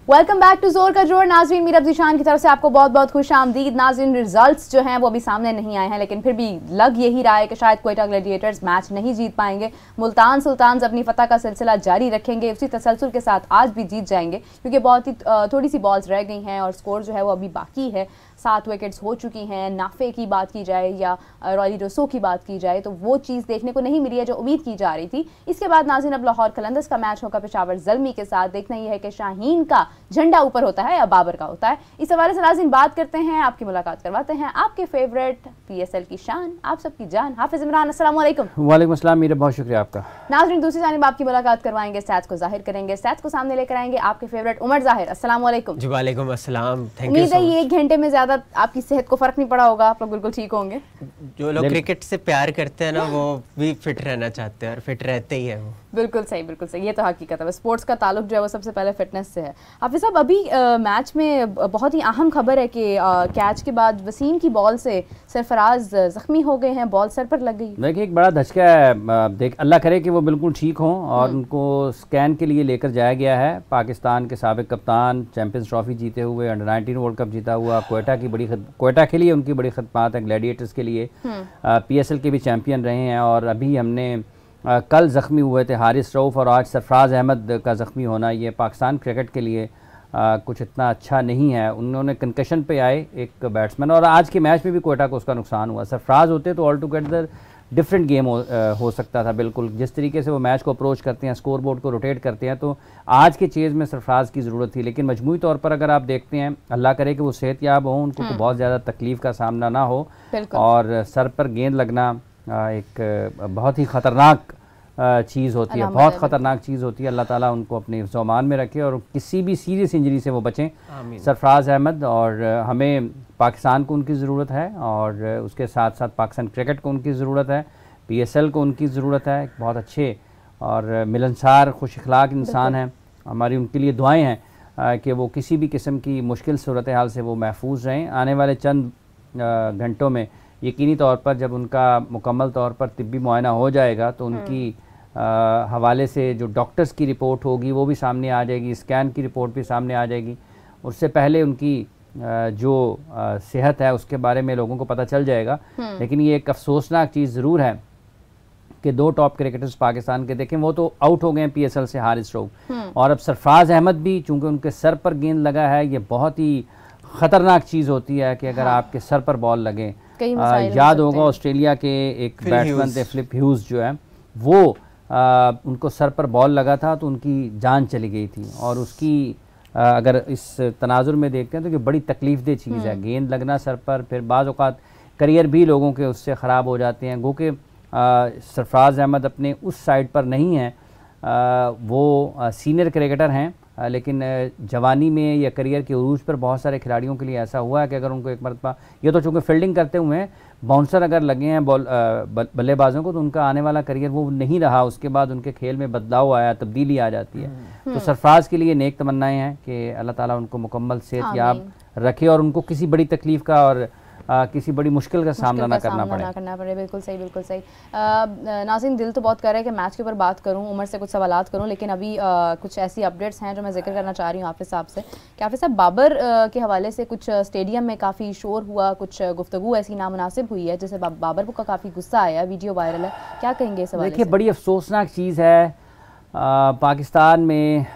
Welcome back to जोर का जोर। नाज़रीन, मीर अब्दी शान की तरफ से आपको बहुत बहुत खुश आमदीद। नाज़रीन, रिजल्ट्स जो हैं वो अभी सामने नहीं आए हैं, लेकिन फिर भी लग यही रहा है कि शायद क्वेटा ग्लैडिएटर्स मैच नहीं जीत पाएंगे। मुल्तान सुल्तान्स अपनी फतह का सिलसिला जारी रखेंगे, उसी तसलसल के साथ आज भी जीत जाएंगे, क्योंकि बहुत ही थोड़ी सी बॉल्स रह गई हैं और स्कोर जो है वो अभी बाकी है। 7 विकेट्स हो चुकी हैं। नाफे की बात की जाए या रॉयली रोसो की बात की जाए तो वो चीज़ देखने को नहीं मिली है जो उम्मीद की जा रही थी। इसके बाद नाज़रीन, अब लाहौर कलंदर्स का मैच होगा पेशावर ज़ल्मी के साथ। देखना ये है कि शाहीन का झंडा ऊपर होता है या बाबर का होता है। इस हवाले से नाज़रीन बात करते हैं, आपकी मुलाकात करवाते हैं आपके फेवरेट PSL की शान, आप सबकी जान, हाफिज इमरान। अस्सलाम वालेकुम। वालेकुम अस्सलाम मीरा, बहुत शुक्रिया आपका। नाज़रीन, दूसरी जानिब आपकी मुलाकात करवाएंगे, स्टैट्स को जाहिर करेंगे, स्टैट्स को सामने लेकर आएंगे आपके फेवरेट उमर ज़ाहिर। अस्सलाम वालेकुम। जी वालेकुम अस्सलाम। उम्मीद है ये 1 घंटे में ज़्यादा आपकी सेहत को फ़र्क नहीं पड़ा होगा, आप लोग बिल्कुल ठीक होंगे। जो लोग क्रिकेट से प्यार करते हैं ना वो भी फिट रहना चाहते हैं और फिट रहते ही है वो। बिल्कुल सही, बिल्कुल सही। ये तो हकीकत है, स्पोर्ट्स का ताल्लुक जो है वो सबसे पहले फिटनेस से है। हाफिज साहब, अभी मैच में बहुत ही अहम खबर है कि कैच के बाद वसीम की बॉल से सरफराज ज़ख्मी हो गए हैं, बॉल सर पर लग गई। देखिए, एक बड़ा धचका है। देख, अल्लाह करे कि वो बिल्कुल ठीक हों और उनको स्कैन के लिए लेकर जाया गया है। पाकिस्तान के साबिक कप्तान, चैंपियंस ट्रॉफी जीते हुए, अंडर-19 वर्ल्ड कप जीता हुआ, क्वेटा के लिए उनकी बड़ी खदमात है, ग्लैडिएटर्स के लिए PSL के भी चैम्पियन रहे हैं। और अभी हमने कल ज़ख्मी हुए थे हारिस रऊफ़ और आज सरफराज अहमद का ज़ख्मी होना, ये पाकिस्तान क्रिकेट के लिए कुछ इतना अच्छा नहीं है। उन्होंने कंकशन पे आए एक बैट्समैन, और आज के मैच में भी क्वेटा को उसका नुकसान हुआ। सरफराज होते तो ऑल टुगेदर डिफरेंट गेम हो सकता था। बिल्कुल जिस तरीके से वो मैच को अप्रोच करते हैं, स्कोर बोर्ड को रोटेट करते हैं, तो आज के चेज़ में सरफराज की ज़रूरत थी। लेकिन मजमूई तौर पर अगर आप देखते हैं, अल्लाह करे कि वो सेहतयाब हों, उनको बहुत ज़्यादा तकलीफ़ का सामना ना हो, और सर पर गेंद लगना एक बहुत ही ख़तरनाक चीज़ होती है, बहुत ख़तरनाक चीज़ होती है। अल्लाह ताला उनको अपने ज़मान में रखे और किसी भी सीरियस इंजरी से वो बचें, सरफराज अहमद। और हमें पाकिस्तान को उनकी ज़रूरत है और उसके साथ साथ पाकिस्तान क्रिकेट को उनकी ज़रूरत है, PSL को उनकी ज़रूरत है। बहुत अच्छे और मिलनसार, खुश अखलाक इंसान हैं। हमारी उनके लिए दुआएँ हैं कि वो किसी भी किस्म की मुश्किल सूरत हाल से वो महफूज रहें। आने वाले चंद घंटों में यकीनी तौर पर जब उनका मुकम्मल तौर पर तिब्बी मुआयना हो जाएगा तो उनकी हवाले से जो डॉक्टर्स की रिपोर्ट होगी वो भी सामने आ जाएगी, स्कैन की रिपोर्ट भी सामने आ जाएगी। उससे पहले उनकी जो सेहत है उसके बारे में लोगों को पता चल जाएगा। लेकिन ये एक अफसोसनाक चीज़ ज़रूर है कि 2 टॉप क्रिकेटर्स पाकिस्तान के, देखें वो तो आउट हो गए हैं PSL से, हारिस रऊफ़, और अब सरफराज अहमद भी, चूँकि उनके सर पर गेंद लगा है। ये बहुत ही ख़तरनाक चीज़ होती है कि अगर आपके सर पर बॉल लगे। याद होगा ऑस्ट्रेलिया के एक बैट्समैन थे फिलिप ह्यूज, जो है वो उनको सर पर बॉल लगा था तो उनकी जान चली गई थी। और उसकी अगर इस तनाजुर में देखते हैं तो कि बड़ी तकलीफ दह चीज़ है गेंद लगना सर पर। फिर बाज़ औक़ात करियर भी लोगों के उससे ख़राब हो जाते हैं। गो कि सरफराज अहमद अपने उस साइड पर नहीं हैं, वो सीनियर क्रिकेटर हैं, लेकिन जवानी में या करियर के उरूज पर बहुत सारे खिलाड़ियों के लिए ऐसा हुआ है कि अगर उनको एक मरतबा, ये तो चूँकि फील्डिंग करते हुए हैं, बाउंसर अगर लगे हैं बल्लेबाजों को, तो उनका आने वाला करियर वो नहीं रहा। उसके बाद उनके खेल में बदलाव आया, तब्दीली आ जाती है। तो सरफराज के लिए नेक तमन्नाएं हैं कि अल्लाह ताला उनको मुकम्मल सेहतयाब रखे और उनको किसी बड़ी तकलीफ़ का और किसी बड़ी मुश्किल का सामना ना करना पड़े। बिल्कुल सही, बिल्कुल सही। नाज़रीन, दिल तो बहुत कर रहा है कि मैच के ऊपर बात करूं, उमर से कुछ सवालात करूं, लेकिन अभी कुछ ऐसी अपडेट्स हैं जो मैं जिक्र करना चाह रही हूं हाफिज़ साहब से। कि हाफिज़ साहब, बाबर के हवाले से कुछ स्टेडियम में काफ़ी शोर हुआ, कुछ गुफ्तगू ऐसी नामुनासिब हुई है जिससे बाबर को काफ़ी गुस्सा आया, वीडियो वायरल है, क्या कहेंगे इस हवाले से? देखिए, बड़ी अफसोसनाक चीज़ है पाकिस्तान में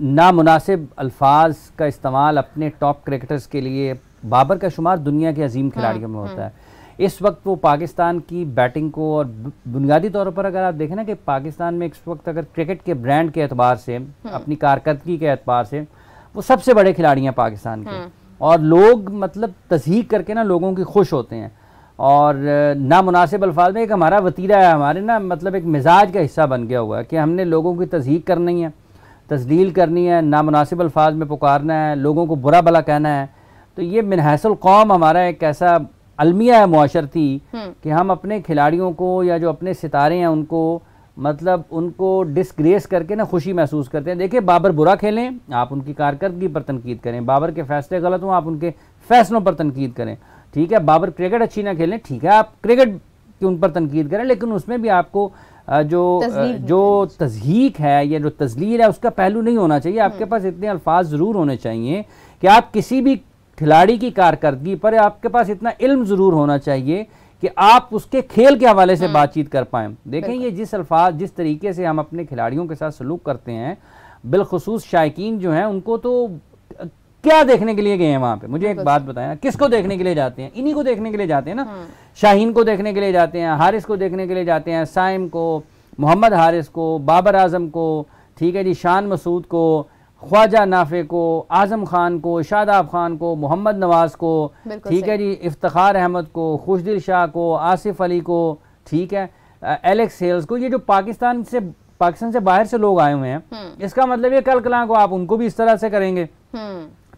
नामुनासिब अल्फाज का इस्तेमाल अपने टॉप क्रिकेटर्स के लिए। बाबर का शुमार दुनिया के अजीम खिलाड़ियों में होता है। इस वक्त वो पाकिस्तान की बैटिंग को, और बुनियादी तौर पर अगर आप देखें ना कि पाकिस्तान में इस वक्त अगर क्रिकेट के ब्रांड के एतबार से, अपनी कारकर्दगी के एतबार से, वो सबसे बड़े खिलाड़ी हैं पाकिस्तान के। और लोग मतलब तज़हीक करके ना लोगों की खुश होते हैं। और नामुनासिब अल्फाज में एक हमारा वतीरा है, हमारे ना मतलब एक मिजाज का हिस्सा बन गया हुआ है कि हमने लोगों की तज़हीक करनी है, तजलील करनी है, नामुनासिब अल्फाज में पुकारना है, लोगों को बुरा भला कहना है। तो ये मिनहसुल कौम हमारा एक ऐसा अलमिया है मुआशरती कि हम अपने खिलाड़ियों को या जो अपने सितारे हैं उनको मतलब उनको डिसग्रेस करके ना खुशी महसूस करते हैं। देखिए, बाबर बुरा खेलें, आप उनकी कारकर्दगी पर तनकीद करें, बाबर के फैसले गलत हों, आप उनके फैसलों पर तनकीद करें, ठीक है। बाबर क्रिकेट अच्छी ना खेलें, ठीक है, आप क्रिकेट की उन पर तनकीद करें, लेकिन उसमें भी आपको जो तज़हीक है या जो तज़लील है उसका पहलू नहीं होना चाहिए। आपके पास इतने अल्फाज ज़रूर होने चाहिए कि आप किसी भी खिलाड़ी की कारकर्दगी पर आपके पास इतना इल्म ज़रूर होना चाहिए कि आप उसके खेल के हवाले से बातचीत कर पाएँ। देखें ये जिस तरीके से हम अपने खिलाड़ियों के साथ सलूक करते हैं, बिलखुसूस शायकीन जो हैं उनको तो क्या देखने के लिए गए हैं वहाँ पे? मुझे एक बात बताएं, किसको देखने के लिए जाते हैं? इन्हीं को देखने के लिए जाते हैं ना। शाहीन को देखने के लिए जाते हैं, हारिस को देखने के लिए जाते हैं, साइम को, मोहम्मद हारिस को, बाबर आजम को, ठीक है जी, शान मसूद को, ख्वाजा नाफे को, आजम खान को, शादाब खान को, मोहम्मद नवाज को, ठीक है जी, इफ्तिखार अहमद को, खुशदिल शाह को, आसिफ अली को, ठीक है, एलेक्स हेल्स को। ये जो पाकिस्तान से बाहर से लोग आए हुए हैं, इसका मतलब ये कल कलां को आप उनको भी इस तरह से करेंगे।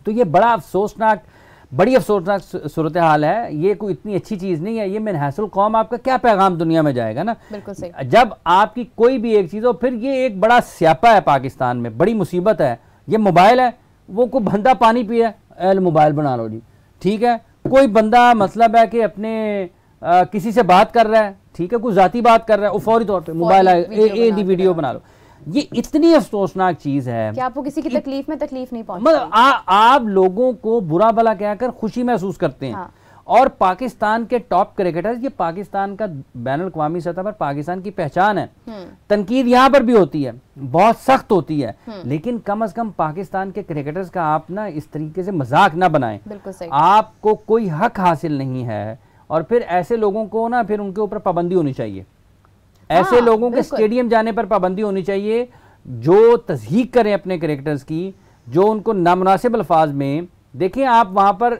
तो ये बड़ी अफसोसनाक सूरत हाल है। ये कोई इतनी अच्छी चीज़ नहीं है। ये मनहसल कौम आपका क्या पैगाम दुनिया में जाएगा ना। बिल्कुल सही। जब आपकी कोई भी एक चीज़ हो, फिर ये एक बड़ा स्यापा है पाकिस्तान में, बड़ी मुसीबत है। ये मोबाइल है, वो कोई बंदा पानी पिया, एल मोबाइल बना लो जी, ठीक है। कोई बंदा मतलब है कि अपने किसी से बात कर रहा है, ठीक है, कोई जाती बात कर रहा है, वो फौरी तौर पे मोबाइल वीडियो बना लो। ये इतनी अफसोसनाक चीज है कि आपको किसी की तकलीफ में तकलीफ नहीं पहुंचती। मतलब आप लोगों को बुरा भला कहकर खुशी महसूस करते हैं। हाँ। और पाकिस्तान के टॉप क्रिकेटर्स, ये पाकिस्तान का बैनुल अक़वामी सतह पर पाकिस्तान की पहचान है। तनकीद यहाँ पर भी होती है, बहुत सख्त होती है, लेकिन कम अज कम पाकिस्तान के क्रिकेटर्स का आप ना इस तरीके से मजाक ना बनाएं। बिल्कुल सही। आपको कोई हक हासिल नहीं है। और फिर ऐसे लोगों को ना फिर उनके ऊपर पाबंदी होनी चाहिए। ऐसे लोगों के स्टेडियम जाने पर पाबंदी होनी चाहिए जो तज़हीक करें अपने क्रिकेटर्स की, जो उनको नामुनासिब अल्फाज में देखें। आप वहाँ पर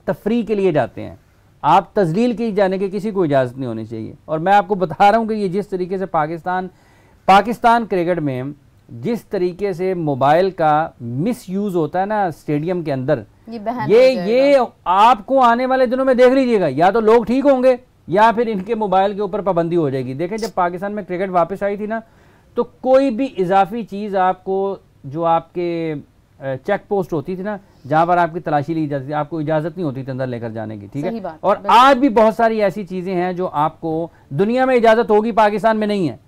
तफरी के लिए जाते हैं, आप तजलील की जाने की किसी को इजाज़त नहीं होनी चाहिए। और मैं आपको बता रहा हूँ कि ये जिस तरीके से पाकिस्तान क्रिकेट में जिस तरीके से मोबाइल का मिस यूज़ होता है ना स्टेडियम के अंदर, ये आपको आने वाले दिनों में देख लीजिएगा, या तो लोग ठीक होंगे या फिर इनके मोबाइल के ऊपर पाबंदी हो जाएगी। देखें जब पाकिस्तान में क्रिकेट वापस आई थी ना, तो कोई भी इजाफी चीज़ आपको, जो आपके चेक पोस्ट होती थी ना, जहां पर आपकी तलाशी ली जाती थी, आपको इजाज़त नहीं होती थी अंदर लेकर जाने की, ठीक है। और आज भी बहुत सारी ऐसी चीज़ें हैं जो आपको दुनिया में इजाज़त होगी, पाकिस्तान में नहीं है,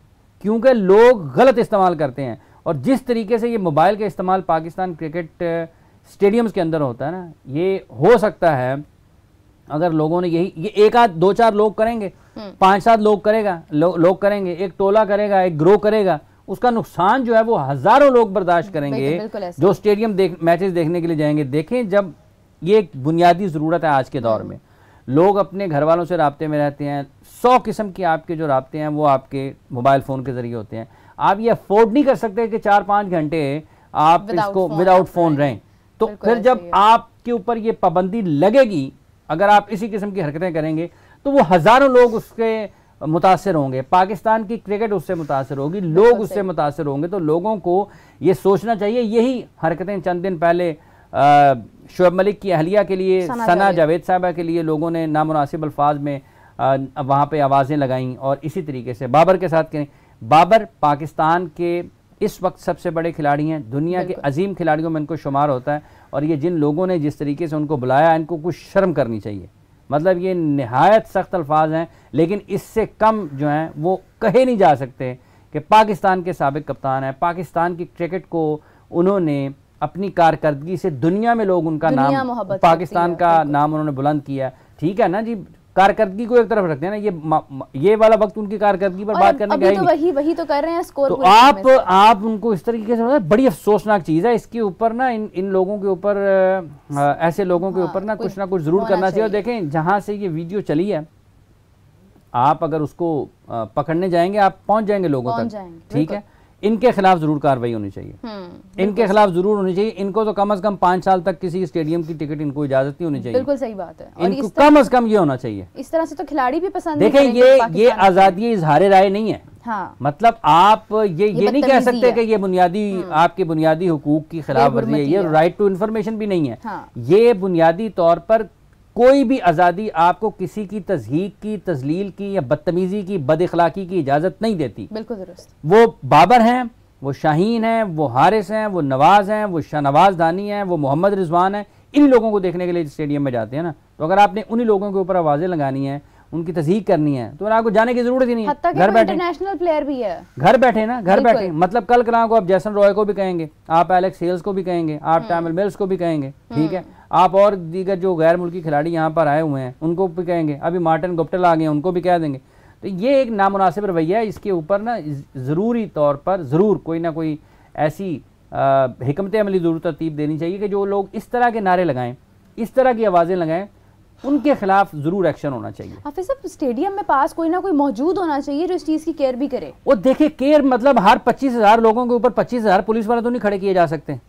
क्योंकि लोग गलत इस्तेमाल करते हैं। और जिस तरीके से ये मोबाइल का इस्तेमाल पाकिस्तान क्रिकेट स्टेडियम्स के अंदर होता है ना, ये हो सकता है अगर लोगों ने ये एक आध दो चार लोग करेंगे, 5-7 लोग लोग करेंगे, एक टोला करेगा, एक ग्रो करेगा, उसका नुकसान जो है वो हजारों लोग बर्दाश्त करेंगे जो स्टेडियम मैचेस देखने के लिए जाएंगे। देखें, जब ये एक बुनियादी ज़रूरत है आज के दौर में, लोग अपने घर वालों से राब्ते में रहते हैं, 100 किस्म के आपके जो राब्ते हैं वो आपके मोबाइल फ़ोन के ज़रिए होते हैं। आप ये अफोर्ड नहीं कर सकते कि 4-5 घंटे आप इसको विदाउट फ़ोन रहें। तो फिर जब आपके ऊपर ये पाबंदी लगेगी, अगर आप इसी किस्म की हरकतें करेंगे, तो वो हज़ारों लोग उसके मुतासर होंगे, पाकिस्तान की क्रिकेट उससे मुतासर होगी, लोग उससे मुतासर होंगे। तो लोगों को ये सोचना चाहिए। यही हरकतें चंद दिन पहले शोएब मलिक की अहलिया के लिए, सना जावेद साहबा के लिए लोगों ने नामुनासिब अल्फाज में वहाँ पे आवाज़ें लगाईं, और इसी तरीके से बाबर के साथ करें। बाबर पाकिस्तान के इस वक्त सबसे बड़े खिलाड़ी हैं, दुनिया के अजीम खिलाड़ियों में इनको शुमार होता है। और ये जिन लोगों ने जिस तरीके से उनको बुलाया, इनको कुछ शर्म करनी चाहिए। मतलब ये नहायत सख्त अल्फाज हैं, लेकिन इससे कम जो हैं वो कहे नहीं जा सकते कि पाकिस्तान के साबिक कप्तान हैं। पाकिस्तान की क्रिकेट को उन्होंने अपनी कारकर्दगी से दुनिया में लोग उनका नाम, पाकिस्तान का नाम उन्होंने बुलंद किया। ठीक है ना जी, कारकर्दगी को एक तरफ रखते हैं ना, ये वाला वक्त उनकी कारकर्दगी पर बात करने का तो वही तो कर रहे हैं स्कोर। तो आप उनको इस तरीके से, बड़ी अफसोसनाक चीज़ है। इसके ऊपर ना इन लोगों के ऊपर, ऐसे लोगों के ऊपर ना कुछ जरूर करना चाहिए। और देखें, जहां से ये वीडियो चली है, आप अगर उसको पकड़ने जाएंगे, आप पहुंच जाएंगे लोगों तक, ठीक है। इनके खिलाफ जरूर कार्रवाई होनी चाहिए, इनके खिलाफ जरूर होनी चाहिए। इनको तो कम से कम 5 साल तक किसी स्टेडियम की टिकट इनको इजाजत नहीं होनी चाहिए। बिल्कुल सही बात है। इनको कम से कम ये होना चाहिए। इस तरह से तो खिलाड़ी भी पसंद देखें, ये आजादी इजहार राय नहीं है। हाँ। मतलब आप ये नहीं कह सकते कि ये बुनियादी आपके बुनियादी हुकूक की खिलाफ वर्जी है। ये राइट टू इन्फॉर्मेशन भी नहीं है। ये बुनियादी तौर पर कोई भी आज़ादी आपको किसी की तज़हीक की, तजलील की या बदतमीजी की, बदअखलाकी की इजाज़त नहीं देती। बिल्कुल दुरुस्त। वो बाबर हैं, वो शाहीन हैं, वो हारिस हैं, वो नवाज हैं, वो शाहनवाज दानी हैं, वो मोहम्मद रिजवान हैं। इन लोगों को देखने के लिए स्टेडियम में जाते हैं ना, तो अगर आपने उन्हीं लोगों के ऊपर आवाज़ें लगानी हैं, उनकी तस्दीक करनी है तो आपको जाने की जरूरत ही नहीं है, घर बैठे। इंटरनेशनल प्लेयर भी है, घर बैठे ना, घर बैठे। मतलब कल कल को आप जैसन रॉय को भी कहेंगे, आप एलेक्स हेल्स को भी कहेंगे, आप टैमिल मिल्स को भी कहेंगे, ठीक है, आप और दीगर जो गैर मुल्की खिलाड़ी यहाँ पर आए हुए हैं उनको भी कहेंगे, अभी मार्टिन गुप्टिल आ गए हैं उनको भी कह देंगे। तो ये एक नामुनासिब रवैया है, इसके ऊपर ना ज़रूरी तौर पर ज़रूर कोई ना कोई ऐसी हिकमत अमली ज़रूर तरतीब देनी चाहिए कि जो लोग इस तरह के नारे लगाएं, इस तरह की आवाज़ें लगाएं, उनके खिलाफ ज़रूर एक्शन होना चाहिए। हाफिज़ साहब, स्टेडियम में पास कोई ना कोई मौजूद होना चाहिए जो इस चीज़ की केयर भी करे। वो देखिए केयर मतलब हर 25,000 लोगों के ऊपर 25,000 पुलिस वाले तो नहीं खड़े किए जा सकते।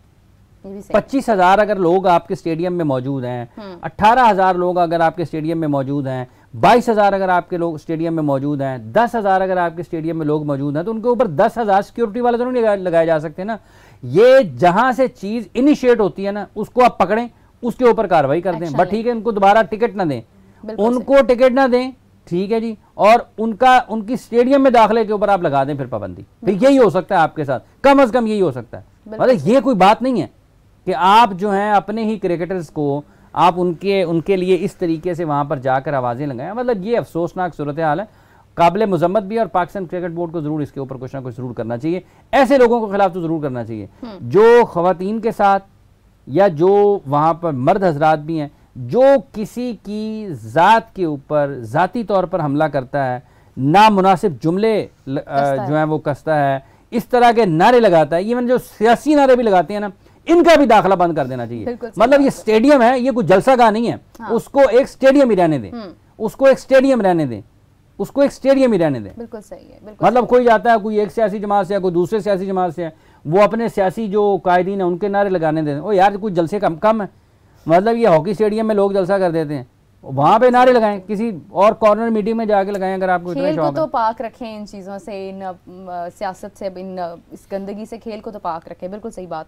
25,000 अगर लोग आपके स्टेडियम में मौजूद हैं, 18,000 लोग अगर आपके स्टेडियम में मौजूद हैं, 22,000 अगर आपके लोग स्टेडियम में मौजूद हैं, 10,000 अगर आपके स्टेडियम में लोग मौजूद हैं, तो उनके ऊपर 10,000 सिक्योरिटी वाले तो नहीं लगाए जा सकते ना। ये जहां से चीज इनिशिएट होती है ना, उसको आप पकड़ें, उसके ऊपर कार्रवाई कर दें। बट ठीक है, उनको दोबारा टिकट ना दें, उनको टिकट ना दें, ठीक है जी, और उनकी स्टेडियम में दाखिले के ऊपर आप लगा दें फिर पाबंदी। फिर यही हो सकता है आपके साथ, कम अज कम यही हो सकता है। मतलब ये कोई बात नहीं है कि आप जो हैं अपने ही क्रिकेटर्स को आप उनके लिए इस तरीके से वहां पर जाकर आवाजें लगाएं। मतलब ये अफसोसनाक सूरत हाल है, काबिल मजम्मत भी, और पाकिस्तान क्रिकेट बोर्ड को जरूर इसके ऊपर कुछ ना कुछ जरूर करना चाहिए। ऐसे लोगों के खिलाफ तो जरूर करना चाहिए जो खवातीन के साथ या जो वहां पर मर्द हजरात भी हैं, जो किसी की जात के ऊपर जाती तौर पर हमला करता है, नामुनासिब जुमले जो है वो कसता है, इस तरह के नारे लगाता है, इवन जो सियासी नारे भी लगाते हैं ना, इनका भी दाखिला बंद कर देना चाहिए। मतलब ये स्टेडियम है, ये कुछ जलसागाह नहीं है। उसको एक स्टेडियम ही रहने दें, उसको एक स्टेडियम रहने दें, उसको एक स्टेडियम ही रहने दें। बिल्कुल सही है, बिल्कुल। मतलब कोई जाता है, कोई एक सियासी जमात से है, कोई दूसरे सियासी जमात से है, वो अपने सियासी जो कायदीन है उनके नारे लगाने दें। ओ यार, कुछ जलसे कम है। मतलब ये हॉकी स्टेडियम में लोग जलसा कर देते हैं, वहां पे नारे लगाएं, किसी और कॉर्नर मीटिंग में जाके लगाएं अगर आपको इतना शौक है। खेल को तो पाक रखें इन चीज़ों से, इन सियासत से, इस गंदगी से खेल को तो पाक रखें। बिल्कुल सही बात